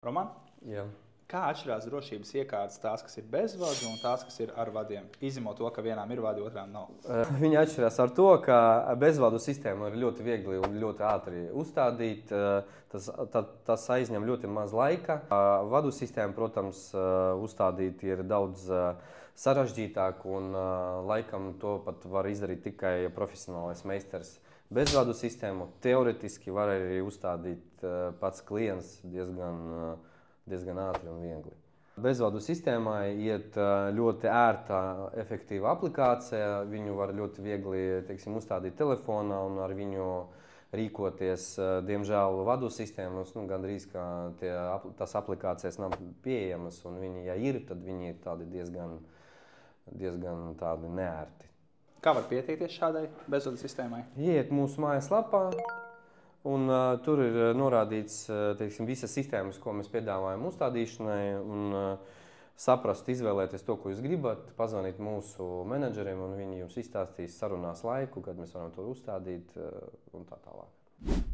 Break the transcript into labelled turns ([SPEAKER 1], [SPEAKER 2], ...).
[SPEAKER 1] Roman,
[SPEAKER 2] Jā.
[SPEAKER 1] kā atšķirās drošības iekārtas tās, kas ir bez vadu un tās, kas ir ar vadiem? Izņemot to, ka vienām ir vadi, otrām nav.
[SPEAKER 2] Viņi atšķirās ar to, ka bezvadu sistēmu ir ļoti viegli un ļoti ātri uzstādīt. Tas aizņem ļoti maz laika. Vadu sistēmu, protams, uzstādīt ir daudz sarežģītāk un laikam to pat var izdarīt tikai profesionālais meistars. Bezvadu sistēmu teoretiski var arī uzstādīt pats klients diezgan ātri un viegli. Bezvadu sistēmai iet ļoti ērta, efektīva aplikācija. Viņu var ļoti viegli, uzstādīt telefonā un ar viņu rīkoties. Diemžēl vadu sistēmas gandrīz tās aplikācijas nav pieejamas, un viņi, ja ir, tad viņi ir tādi diezgan tādi neērti.
[SPEAKER 1] Kā var pieteikties šādai bezvadu sistēmai?
[SPEAKER 2] Iet mūsu mājaslapā, un tur ir norādīts visas sistēmas, ko mēs piedāvājam uzstādīšanai, un saprast, izvēlēties to, ko jūs gribat, pazvanīt mūsu menedžeriem, un viņi jums izstāstīs sarunās laiku, kad mēs varam to uzstādīt un tā tālāk.